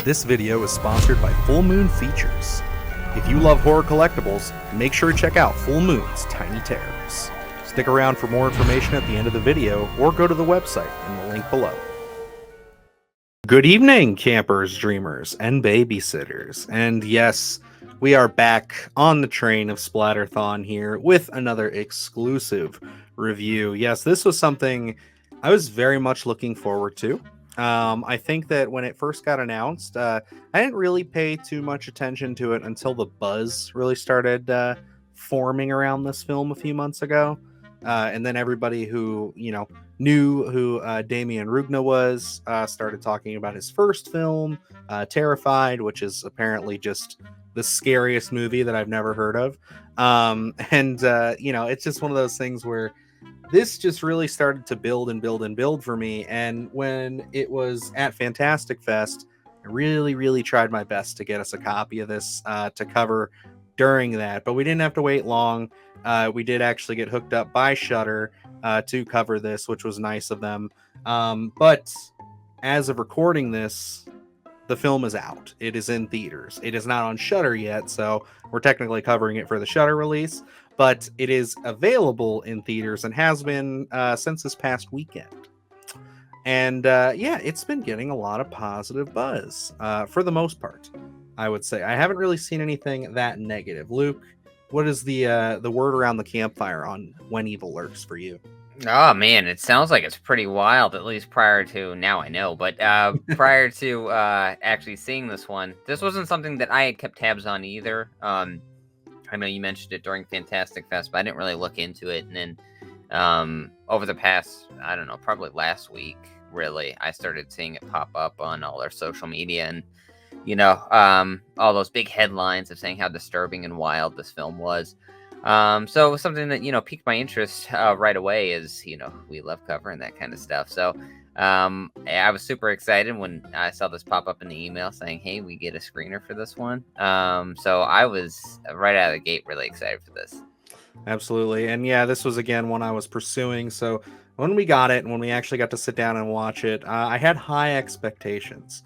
This video is sponsored by Full Moon Features. If you love horror collectibles, make sure to check out Full Moon's Tiny Terrors. Stick around for more information at the end of the video, or go to the website in the link below. Good evening, campers, dreamers, and babysitters. And yes, we are back on the train of Splatterthon here with another exclusive review. Yes, this was something I was very much looking forward to. I think that when it first got announced, I didn't really pay too much attention to it until the buzz really started forming around this film a few months ago. And then everybody who, knew who Damien Rugna was started talking about his first film, Terrified, which is apparently just the scariest movie that I've never heard of. It's just one of those things where this just really started to build and build and build for me. And when it was at Fantastic Fest, I really, really tried my best to get us a copy of this to cover during that. But we didn't have to wait long. We did actually get hooked up by Shudder to cover this, which was nice of them. But as of recording this, the film is out. It is in theaters. It is not on Shudder yet, so we're technically covering it for the Shudder release. But it is available in theaters and has been since this past weekend. And it's been getting a lot of positive buzz for the most part, I would say. I haven't really seen anything that negative. Luke, what is the word around the campfire on When Evil Lurks for you? Oh man, it sounds like it's pretty wild, at least prior to, now I know, but prior to actually seeing this one. This wasn't something that I had kept tabs on either. I know you mentioned it during Fantastic Fest, but I didn't really look into it. And then over the past, I don't know, probably last week, really, I started seeing it pop up on all our social media, and all those big headlines of saying how disturbing and wild this film was. So it was something that, piqued my interest right away, as, we love covering that kind of stuff. So I was super excited when I saw this pop up in the email saying, hey, we get a screener for this one. So I was right out of the gate really excited for this. Absolutely. And yeah, this was again one I was pursuing. So when we got it and when we actually got to sit down and watch it, I had high expectations.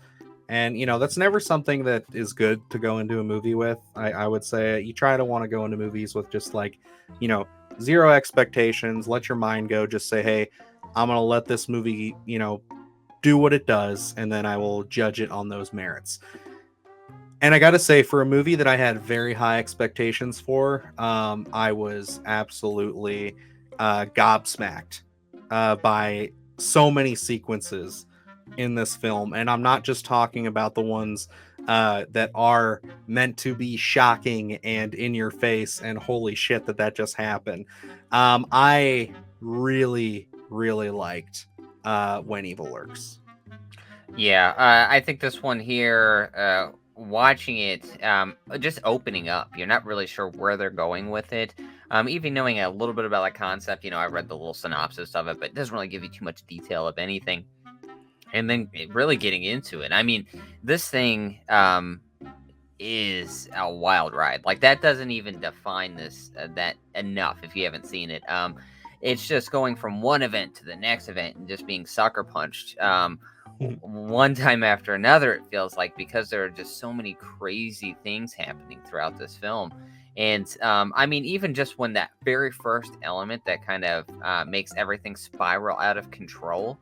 And, that's never something that is good to go into a movie with. I would say you try to want to go into movies with just zero expectations, let your mind go, just say, hey, I'm going to let this movie, do what it does, and then I will judge it on those merits. And I got to say, for a movie that I had very high expectations for, I was absolutely gobsmacked by so many sequences in this film. And I'm not just talking about the ones that are meant to be shocking and in your face and holy shit that just happened. I really, really liked When Evil Lurks. Yeah, I think this one here, watching it, just opening up, you're not really sure where they're going with it. Even knowing a little bit about the concept, I read the little synopsis of it, but it doesn't really give you too much detail of anything. And then really getting into it. I mean, this thing is a wild ride. Like, that doesn't even define this that enough if you haven't seen it. It's just going from one event to the next event and just being sucker punched one time after another, it feels like, because there are just so many crazy things happening throughout this film. And even just when that very first element that kind of makes everything spiral out of control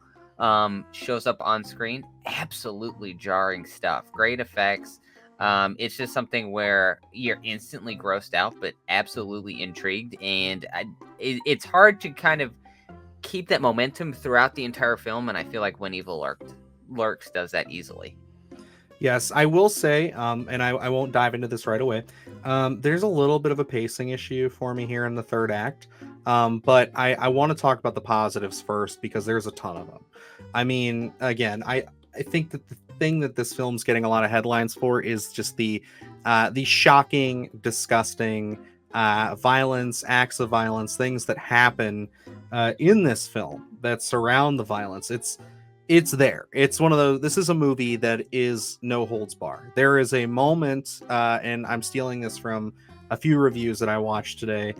shows up on screen, absolutely jarring stuff, great effects. It's just something where you're instantly grossed out, but absolutely intrigued. And it's hard to kind of keep that momentum throughout the entire film. And I feel like When Evil Lurks does that easily. Yes, I will say, and I won't dive into this right away, there's a little bit of a pacing issue for me here in the third act. But I want to talk about the positives first, because there's a ton of them. I mean, again, I think that the thing that this film's getting a lot of headlines for is just the shocking, disgusting violence, acts of violence, things that happen in this film that surround the violence. It's there. It's one of those. This is a movie that is no holds bar. There is a moment, and I'm stealing this from a few reviews that I watched today,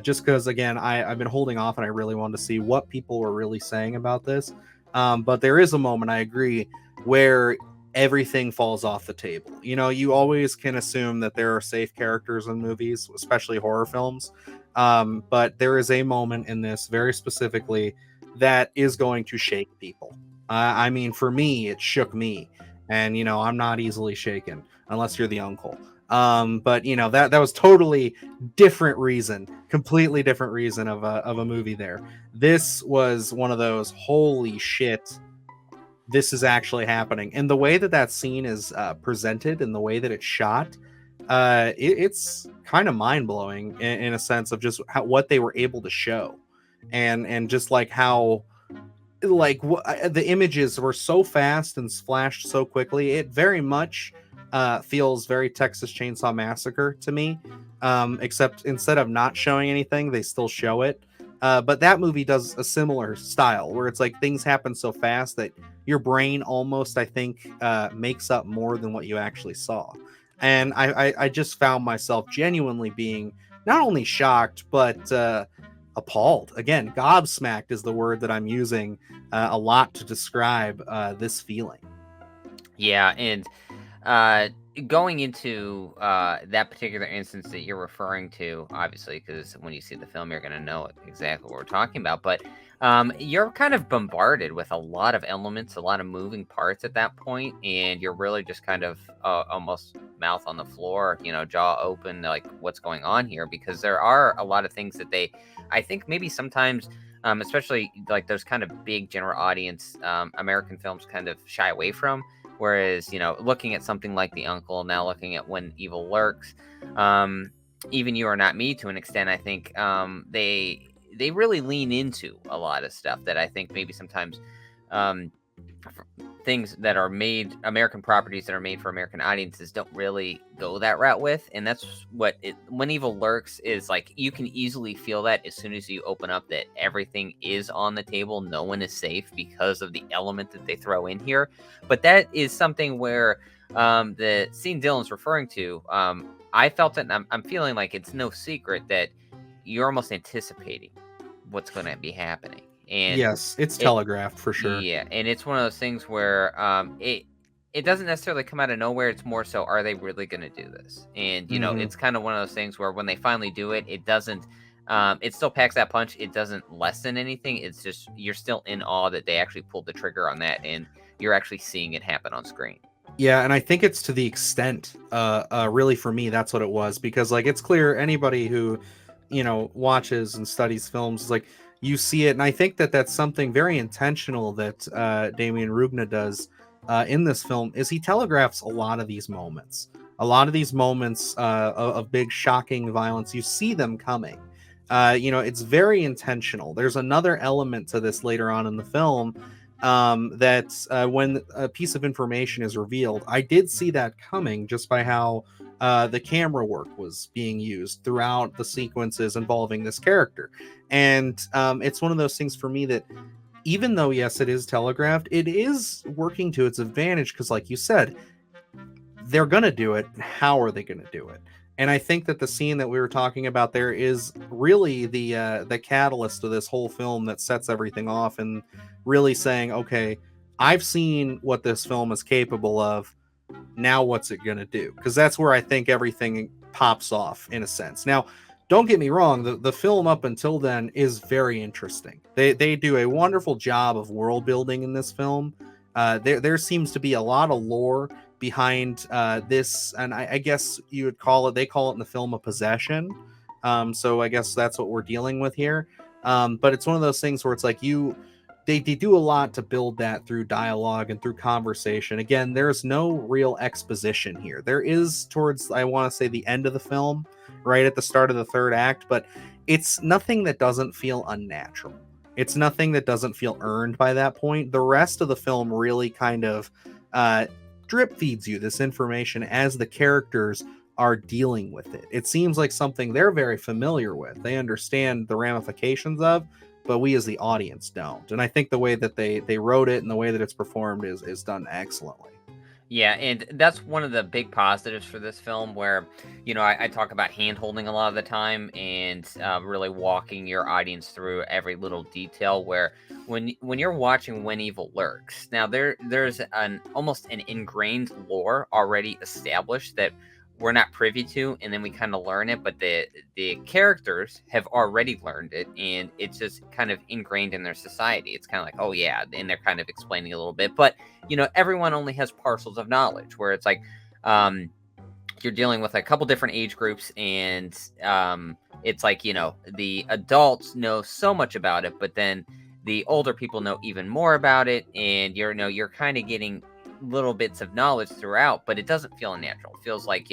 just because, again, I've been holding off and I really wanted to see what people were really saying about this. But there is a moment, I agree, where everything falls off the table. You know, you always can assume that there are safe characters in movies, especially horror films. But there is a moment in this very specifically that is going to shake people. I mean, for me, it shook me. And, you know, I'm not easily shaken unless you're the uncle. But you know, that was totally different reason, completely different reason of a movie there. This was one of those holy shit, this is actually happening. And the way that that scene is presented and the way that it's shot, it's kind of mind blowing in a sense of just what they were able to show, and just like how like the images were so fast and flashed so quickly. It very much feels very Texas Chainsaw Massacre to me, except instead of not showing anything, they still show it. But that movie does a similar style where it's like things happen so fast that your brain almost, I think, makes up more than what you actually saw. And I just found myself genuinely being not only shocked, but appalled. Again, gobsmacked is the word that I'm using a lot to describe this feeling. Yeah, and uh, going into that particular instance that you're referring to, obviously, because when you see the film, you're going to know exactly what we're talking about. But you're kind of bombarded with a lot of elements, a lot of moving parts at that point, and you're really just kind of almost mouth on the floor, you know, jaw open, like what's going on here, because there are a lot of things that I think maybe sometimes. Especially like those kind of big general audience American films kind of shy away from. Whereas, you know, looking at something like The Uncle, now looking at When Evil Lurks, um, even You Are Not Me to an extent, I think they really lean into a lot of stuff that I think maybe sometimes um, things that are made American properties that are made for American audiences don't really go that route with. And that's what When Evil Lurks is like. You can easily feel that as soon as you open up that everything is on the table. No one is safe because of the element that they throw in here. But that is something where the scene Dylan's referring to, I felt it, and I'm feeling like it's no secret that you're almost anticipating what's going to be happening. And Yes, it's it, telegraphed for sure. yeah, and it's one of those things where it doesn't necessarily come out of nowhere. It's more so, are they really going to do this? And you know, Hmm. it's kind of one of those things where when they finally do it, it doesn't. It still packs that punch. It doesn't lessen anything. It's just you're still in awe that they actually pulled the trigger on that, and you're actually seeing it happen on screen. Yeah, and I think it's to the extent, really for me, that's what it was, because like it's clear anybody who, you know, watches and studies films is like you see it, and I think that that's something very intentional that Damien Rugna does in this film is he telegraphs a lot of these moments of big shocking violence. You see them coming. You know, it's very intentional. There's another element to this later on in the film that when a piece of information is revealed, I did see that coming just by how the camera work was being used throughout the sequences involving this character. And it's one of those things for me that even though, yes, it is telegraphed, it is working to its advantage because, like you said, they're going to do it. How are they going to do it? And I think that the scene that we were talking about there is really the catalyst of this whole film that sets everything off and really saying, okay, I've seen what this film is capable of. Now, what's it going to do? Because that's where I think everything pops off in a sense. Now, don't get me wrong, the film up until then is very interesting. They do a wonderful job of world building in this film. There seems to be a lot of lore behind this, and I guess you would call it. They call it in the film a possession. So I guess that's what we're dealing with here. But it's one of those things where it's like they do a lot to build that through dialogue and through conversation. Again, there's no real exposition here. There is towards, I want to say, the end of the film, right at the start of the third act, but it's nothing that doesn't feel unnatural. It's nothing that doesn't feel earned by that point. The rest of the film really kind of uh, drip feeds you this information as the characters are dealing with it. It seems like something they're very familiar with. They understand the ramifications of, but we as the audience don't. And I think the way that they wrote it and the way that it's performed is done excellently. Yeah, and that's one of the big positives for this film where, I talk about hand holding a lot of the time and really walking your audience through every little detail where when you're watching When Evil Lurks, now there's an almost an ingrained lore already established that we're not privy to, and then we kind of learn it, but the characters have already learned it, and it's just kind of ingrained in their society. It's kind of like, oh yeah, and they're kind of explaining a little bit, but everyone only has parcels of knowledge where it's like, um, you're dealing with a couple different age groups, and it's like, the adults know so much about it, but then the older people know even more about it, and you're kind of getting little bits of knowledge throughout, but it doesn't feel unnatural. It feels like,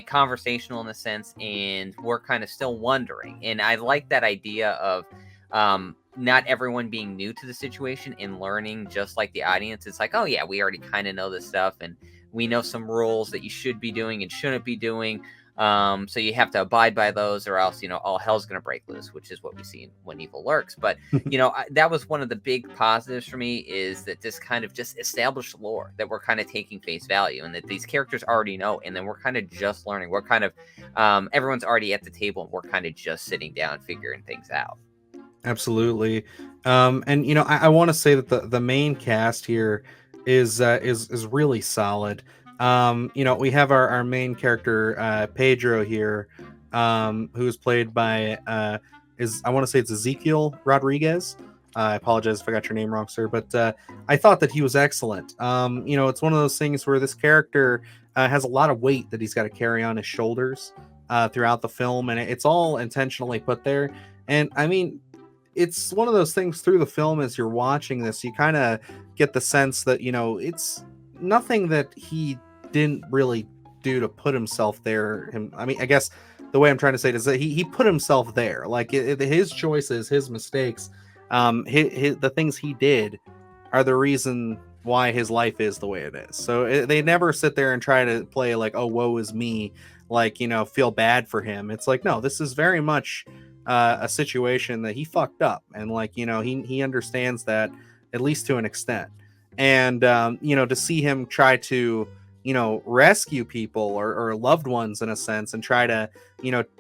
conversational in a sense, and we're kind of still wondering. And I like that idea of not everyone being new to the situation and learning just like the audience. It's like, oh yeah, we already kind of know this stuff, and we know some rules that you should be doing and shouldn't be doing. So you have to abide by those, or else all hell's gonna break loose, which is what we see in When Evil Lurks. But that was one of the big positives for me, is that this kind of just established lore that we're kind of taking face value, and that these characters already know, and then we're kind of just learning. We're kind of everyone's already at the table, and we're kind of just sitting down figuring things out. Absolutely. And I want to say that the main cast here is really solid. We have our main character Pedro here, who is played by is I want to say it's Ezekiel Rodriguez. I apologize if I got your name wrong, sir, but I thought that he was excellent. It's one of those things where this character has a lot of weight that he's got to carry on his shoulders throughout the film, and it's all intentionally put there. And I mean, it's one of those things through the film as you're watching this, you kind of get the sense that, it's nothing that he didn't really do to put himself there. I mean, I guess the way I'm trying to say it is that he put himself there. Like his choices, his mistakes, the things he did are the reason why his life is the way it is. So they never sit there and try to play like, oh, woe is me, like, feel bad for him. It's like, no, this is very much a situation that he fucked up, and like, he understands that, at least to an extent. And to see him try to rescue people or loved ones in a sense, and try to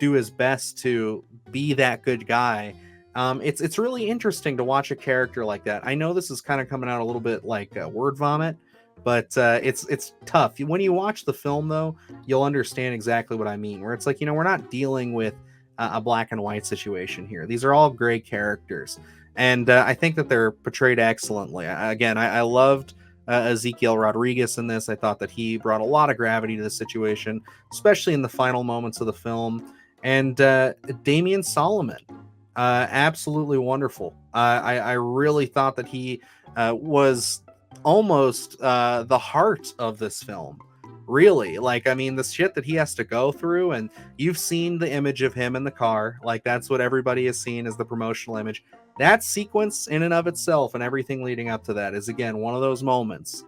do his best to be that good guy. It's really interesting to watch a character like that. I know this is kind of coming out a little bit like word vomit, but it's tough. When you watch the film, though, you'll understand exactly what I mean. Where it's like, we're not dealing with a black and white situation here. These are all gray characters, and I think that they're portrayed excellently. I loved Ezekiel Rodriguez in this. I thought that he brought a lot of gravity to the situation, especially in the final moments of the film. And Damian Solomon, absolutely wonderful. I really thought that he was almost the heart of this film. Really, like, I mean, the shit that he has to go through, and you've seen the image of him in the car. Like, that's what everybody has seen as the promotional image. That sequence in and of itself, and everything leading up to that, is again one of those moments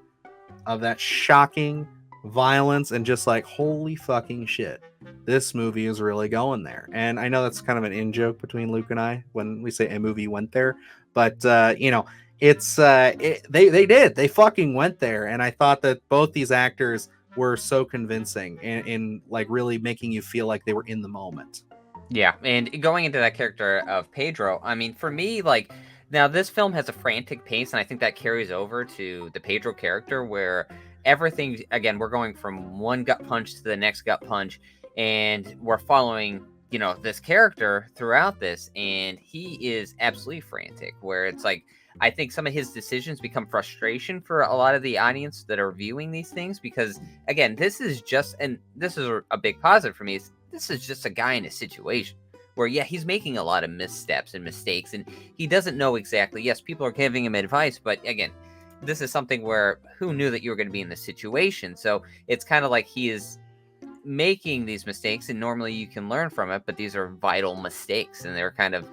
of that shocking violence, and just like, holy fucking shit, this movie is really going there. And I know that's kind of an in-joke between Luke and I when we say a movie went there, but it's they fucking went there. And I thought that both these actors were so convincing in like really making you feel like they were in the moment. Yeah, and going into that character of Pedro, I mean, for me, like, now this film has a frantic pace, and I think that carries over to the Pedro character, where everything, again, we're going from one gut punch to the next gut punch, and we're following, this character throughout this, and he is absolutely frantic, where it's like, I think some of his decisions become frustration for a lot of the audience that are viewing these things, because, again, this is a big positive for me, is this is just a guy in a situation where, yeah, he's making a lot of missteps and mistakes, and he doesn't know exactly. Yes, people are giving him advice, but again, this is something where who knew that you were going to be in this situation? So it's kind of like he is making these mistakes, and normally you can learn from it, but these are vital mistakes, and they're kind of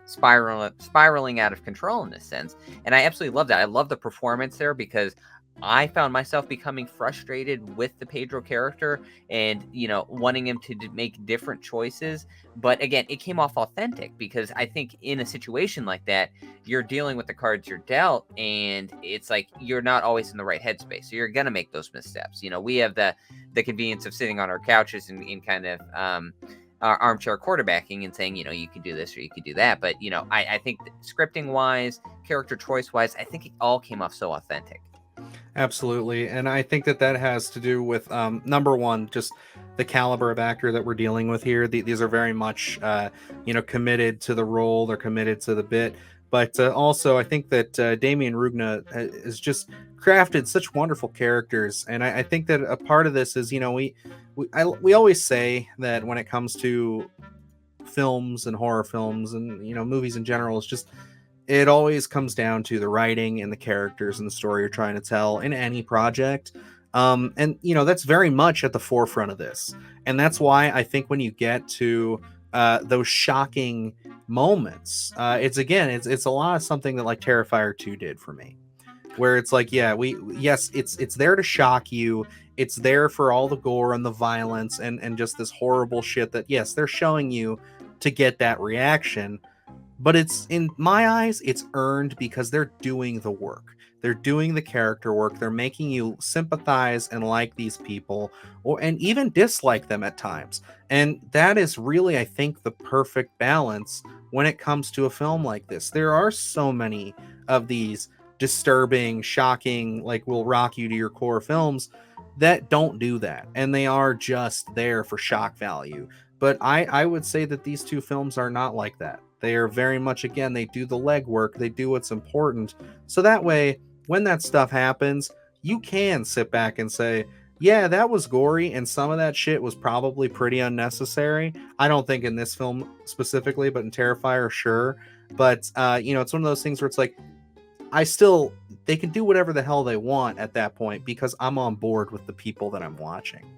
spiraling out of control in this sense. And I absolutely love that. I love the performance there, because I found myself becoming frustrated with the Pedro character and, wanting him to make different choices. But again, it came off authentic because I think in a situation like that, you're dealing with the cards you're dealt, and it's like you're not always in the right headspace. So you're going to make those missteps. We have the convenience of sitting on our couches and in kind of, our armchair quarterbacking and saying, you can do this or you could do that. But, I think that scripting wise, character choice wise, I think it all came off so authentic. Absolutely. And I think that that has to do with, number one, just the caliber of actor that we're dealing with here. These are very much, committed to the role. They're committed to the bit. But also, I think that Damien Rugna has just crafted such wonderful characters. And I think that a part of this is, we always say that when it comes to films and horror films and, movies in general, it's just it always comes down to the writing and the characters and the story you're trying to tell in any project. And that's very much at the forefront of this. And that's why I think when you get to those shocking moments, it's a lot of something that like Terrifier 2 did for me, where it's like, yeah, it's there to shock you. It's there for all the gore and the violence and just this horrible shit that, yes, they're showing you to get that reaction. But it's, in my eyes, it's earned because they're doing the work. They're doing the character work. They're making you sympathize and like these people, and even dislike them at times. And that is really, I think, the perfect balance when it comes to a film like this. There are so many of these disturbing, shocking, like will rock you to your core films that don't do that, and they are just there for shock value. But I would say that these two films are not like that. They are very much, again, they do the legwork, they do what's important. So that way, when that stuff happens, you can sit back and say, yeah, that was gory, and some of that shit was probably pretty unnecessary. I don't think in this film specifically, but in Terrifier, sure. But, it's one of those things where it's like, they can do whatever the hell they want at that point because I'm on board with the people that I'm watching.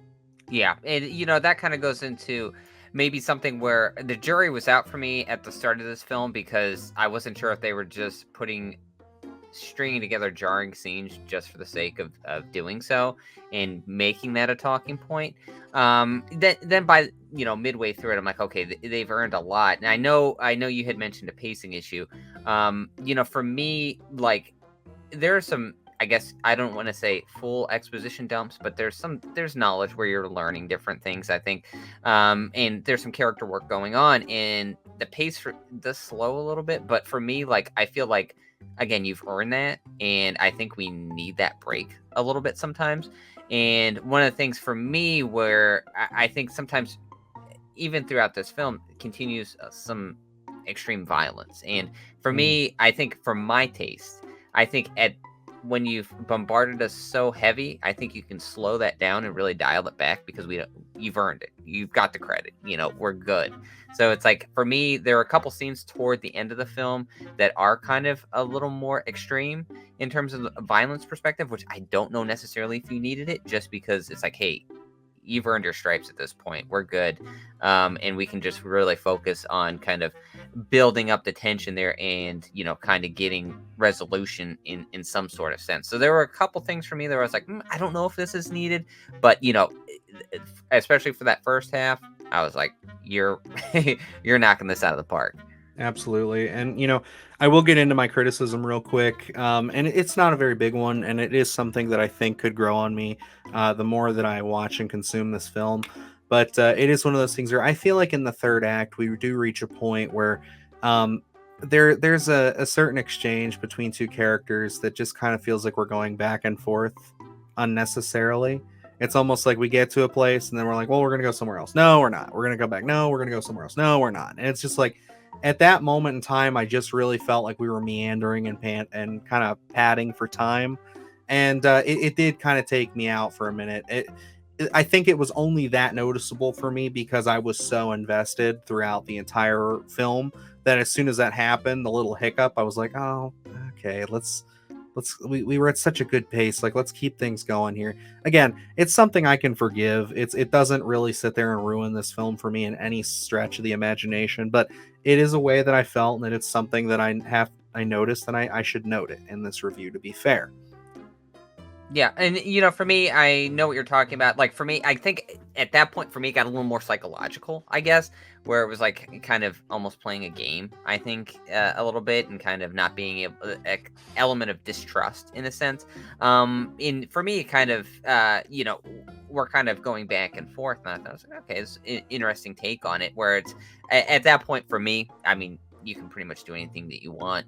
Yeah, and that kind of goes into maybe something where the jury was out for me at the start of this film because I wasn't sure if they were just stringing together jarring scenes just for the sake of doing so and making that a talking point. Then by midway through it, I'm like, okay, they've earned a lot. And I know you had mentioned a pacing issue. For me, like there are some, I guess I don't want to say full exposition dumps, but there's knowledge where you're learning different things, I think. And there's some character work going on, and the pace does slow a little bit. But for me, like I feel like again, you've earned that, and I think we need that break a little bit sometimes. And one of the things for me where I think sometimes even throughout this film continues some extreme violence. And for me, I think for my taste, I think when you've bombarded us so heavy, I think you can slow that down and really dial it back because you've earned it. You've got the credit. We're good. So it's like for me, there are a couple scenes toward the end of the film that are kind of a little more extreme in terms of the violence perspective, which I don't know necessarily if you needed it, just because it's like, hey, you've earned your stripes at this point. We're good. And we can just really focus on kind of building up the tension there and, kind of getting resolution in some sort of sense. So there were a couple things for me that I was like, I don't know if this is needed, but, especially for that first half, I was like, you're knocking this out of the park. Absolutely. And, I will get into my criticism real quick. And it's not a very big one. And it is something that I think could grow on me the more that I watch and consume this film. But it is one of those things where I feel like in the third act, we do reach a point where there's a certain exchange between two characters that just kind of feels like we're going back and forth unnecessarily. It's almost like we get to a place and then we're like, well, we're going to go somewhere else. No, we're not. We're going to go back. No, we're going to go somewhere else. No, we're not. And it's just like, at that moment in time, I just really felt like we were meandering and kind of padding for time. And it did kind of take me out for a minute. I think it was only that noticeable for me because I was so invested throughout the entire film that as soon as that happened, the little hiccup, I was like, oh, okay, we were at such a good pace. Like, let's keep things going here. Again, it's something I can forgive. It doesn't really sit there and ruin this film for me in any stretch of the imagination, but it is a way that I felt, and it's something that I noticed, and I should note it in this review to be fair. Yeah, and for me, I know what you're talking about. Like for me, I think at that point for me it got a little more psychological, I guess, where it was like kind of almost playing a game. I think a little bit, and kind of not being able element of distrust in a sense. In for me, it kind of we're kind of going back and forth, and I thought I was like, okay, it's an interesting take on it. Where it's at that point for me, I mean, you can pretty much do anything that you want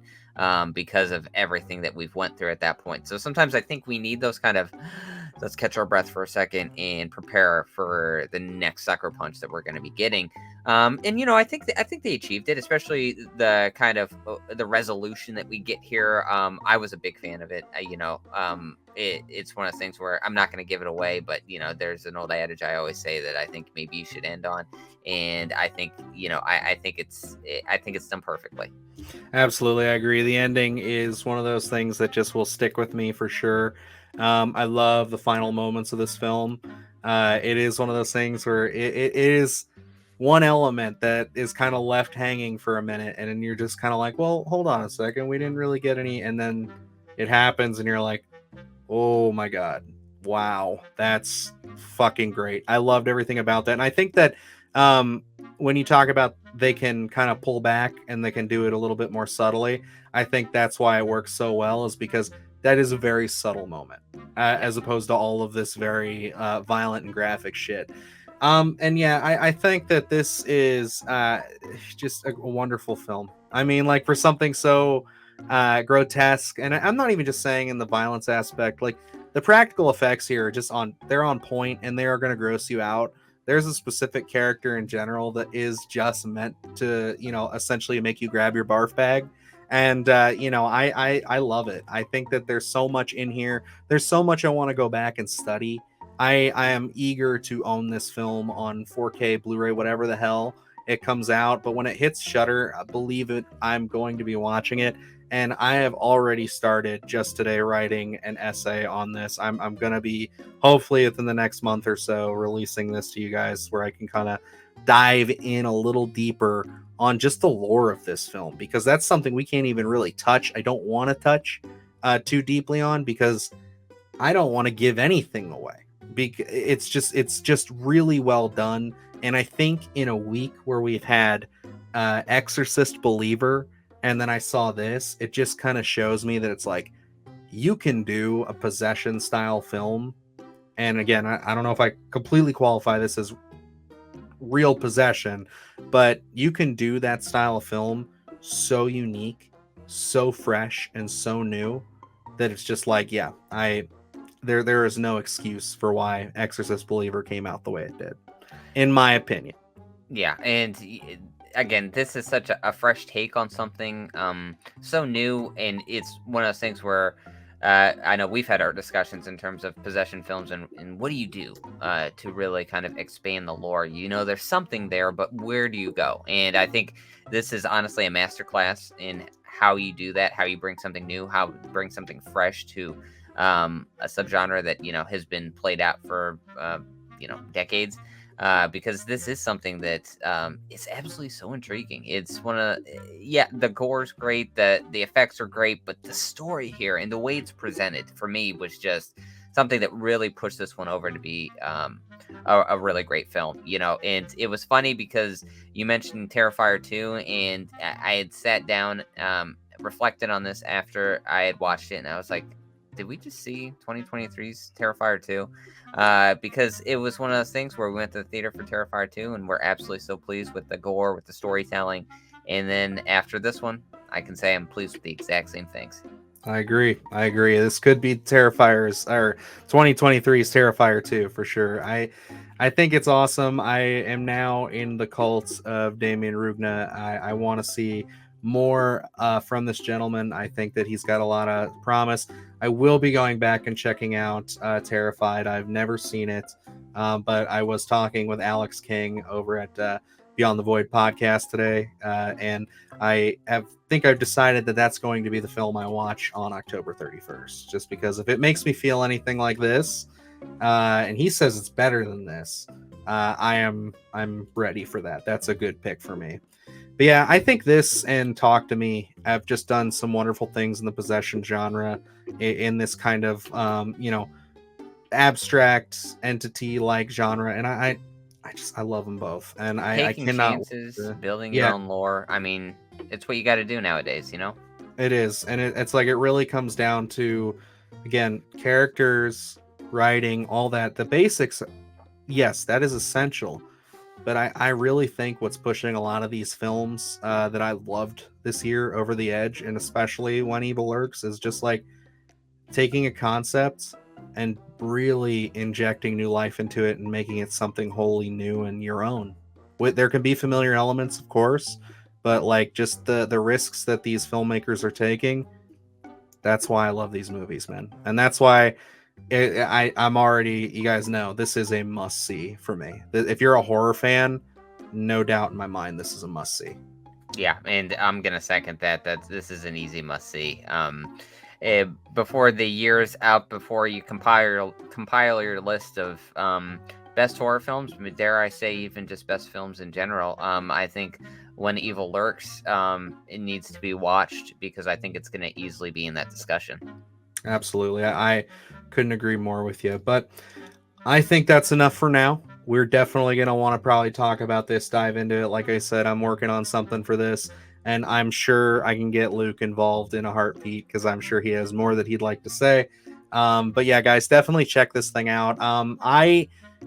because of everything that we've went through at that point. So sometimes I think we need those kind of let's catch our breath for a second and prepare for the next sucker punch that we're going to be getting. And I think they achieved it, especially the kind of the resolution that we get here. I was a big fan of it. It's one of those things where I'm not going to give it away, but there's an old adage I always say that I think maybe you should end on, and I think I think it's done perfectly. Absolutely, I agree. The ending is one of those things that just will stick with me for sure. I love the final moments of this film. It is one of those things where it is one element that is kind of left hanging for a minute, and then you're just kind of like, well, hold on a second, we didn't really get any, and then it happens, and you're like, oh my god, wow, that's fucking great. I loved everything about that, and I think that um, when you talk about they can kind of pull back and they can do it a little bit more subtly, I think that's why it works so well, is because that is a very subtle moment, Yeah. as opposed to all of this very violent and graphic shit. And yeah, I think that this is just a wonderful film. I mean, like, for something so grotesque, and I'm not even just saying in the violence aspect, like the practical effects here are just they're on point, and they are going to gross you out. There's a specific character in general that is just meant to, essentially make you grab your barf bag. And I love it. I think that there's so much in here. There's so much I want to go back and study. I am eager to own this film on 4K, Blu-ray, whatever the hell it comes out. But when it hits Shudder, believe it, I'm going to be watching it. And I have already started just today writing an essay on this. I'm going to be, hopefully within the next month or so, releasing this to you guys, where I can kind of dive in a little deeper on just the lore of this film, because that's something we can't even really touch. I don't want to touch too deeply on, because I don't want to give anything away. It's just really well done. And I think in a week where we've had Exorcist Believer, and then I saw this, it just kind of shows me that it's like, you can do a possession style film. And again, I don't know if I completely qualify this as real possession, but you can do that style of film so unique, so fresh, and so new, that it's just like, yeah, there is no excuse for why Exorcist Believer came out the way it did, in my opinion. Yeah, and again, this is such a fresh take on something so new, and it's one of those things where I know we've had our discussions in terms of possession films, and what do you do to really kind of expand the lore? There's something there, but where do you go? And I think this is honestly a masterclass in how you do that, how you bring something new, how you bring something fresh to a subgenre that has been played out for decades, because this is something that is absolutely so intriguing. It's yeah, the gore's great, the effects are great, but the story here and the way it's presented for me was just something that really pushed this one over to be a really great film. And it was funny because you mentioned Terrifier 2, and I had sat down, reflected on this after I had watched it, and I was like, did we just see 2023's Terrifier 2? Because it was one of those things where we went to the theater for Terrifier 2, and we're absolutely so pleased with the gore, with the storytelling. And then after this one, I can say I'm pleased with the exact same things. I agree. This could be Terrifier's, or 2023's Terrifier 2 for sure. I think it's awesome. I am now in the cult of Damien Rugna. I want to see more from this gentleman. I think that he's got a lot of promise. I will be going back and checking out Terrified. I've never seen it, but I was talking with Alex King over at Beyond the Void podcast today, and think I've decided that that's going to be the film I watch on October 31st, just because if it makes me feel anything like this, and he says it's better than this, I'm ready for that. That's a good pick for me. But yeah, I think this and Talk to Me have just done some wonderful things in the possession genre, in this kind of abstract entity like genre, and I love them both, and I Taking cannot wait chances, to, building your yeah, own lore. I mean, it's what you got to do nowadays, you know? it is, and it's like it really comes down to, again, characters, writing, all that, the basics. Yes, that is essential, but I really think what's pushing a lot of these films that I loved this year over the edge, and especially When Evil Lurks, is just like taking a concept and really injecting new life into it and making it something wholly new and your own. There can be familiar elements, of course, but like just the risks that these filmmakers are taking. That's why I love these movies, man, and that's why I'm already. You guys know this is a must see for me. If you're a horror fan, no doubt in my mind, this is a must see. Yeah, and I'm gonna second that. That this is an easy must see. Eh, before the year's out, before you compile your list of best horror films, dare I say even just best films in general. I think When Evil Lurks, it needs to be watched because I think it's gonna easily be in that discussion. Absolutely, I couldn't agree more with you. But I think that's enough for now. We're definitely going to want to probably talk about this, dive into it. Like I said, I'm working on something for this, and I'm sure I can get Luke involved in a heartbeat because I'm sure he has more that he'd like to say. But yeah, guys, definitely check this thing out.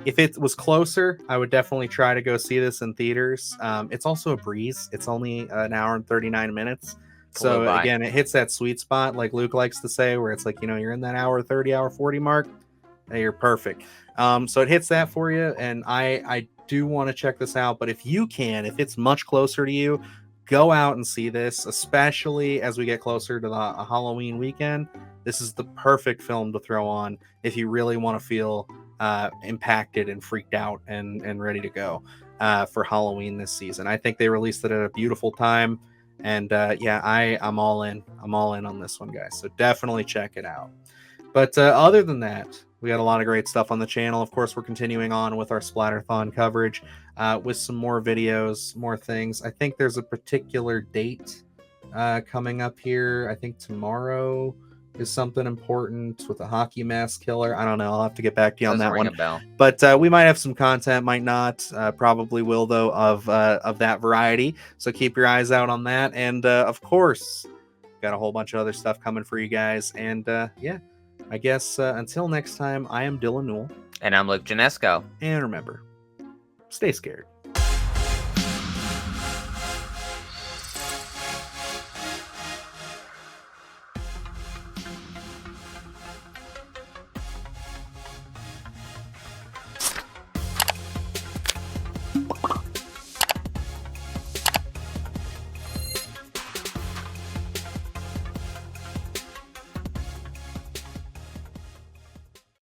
If it was closer, I would definitely try to go see this in theaters. It's also a breeze. It's only an hour and 39 minutes. Flew So by. again, it hits that sweet spot, like Luke likes to say, where it's like, you're in that hour 30, hour 40 mark. Hey, you're perfect. So it hits that for you, and I do want to check this out. But if you can, if it's much closer to you, go out and see this, especially as we get closer to the Halloween weekend. This is the perfect film to throw on if you really want to feel impacted and freaked out and ready to go for Halloween this season. I think they released it at a beautiful time, and yeah, I'm all in. I'm all in on this one, guys. So definitely check it out. But other than that, we got a lot of great stuff on the channel. Of course, we're continuing on with our Splatterthon coverage with some more videos, more things. I think there's a particular date coming up here. I think tomorrow is something important with a hockey mask killer. I don't know. I'll have to get back to you on Doesn't that ring one. a bell. But we might have some content, might not. Probably will, though, of that variety. So keep your eyes out on that. And of course, got a whole bunch of other stuff coming for you guys. And yeah. I guess until next time, I am Dylan Newell. And I'm Luke Janesco. And remember, stay scared.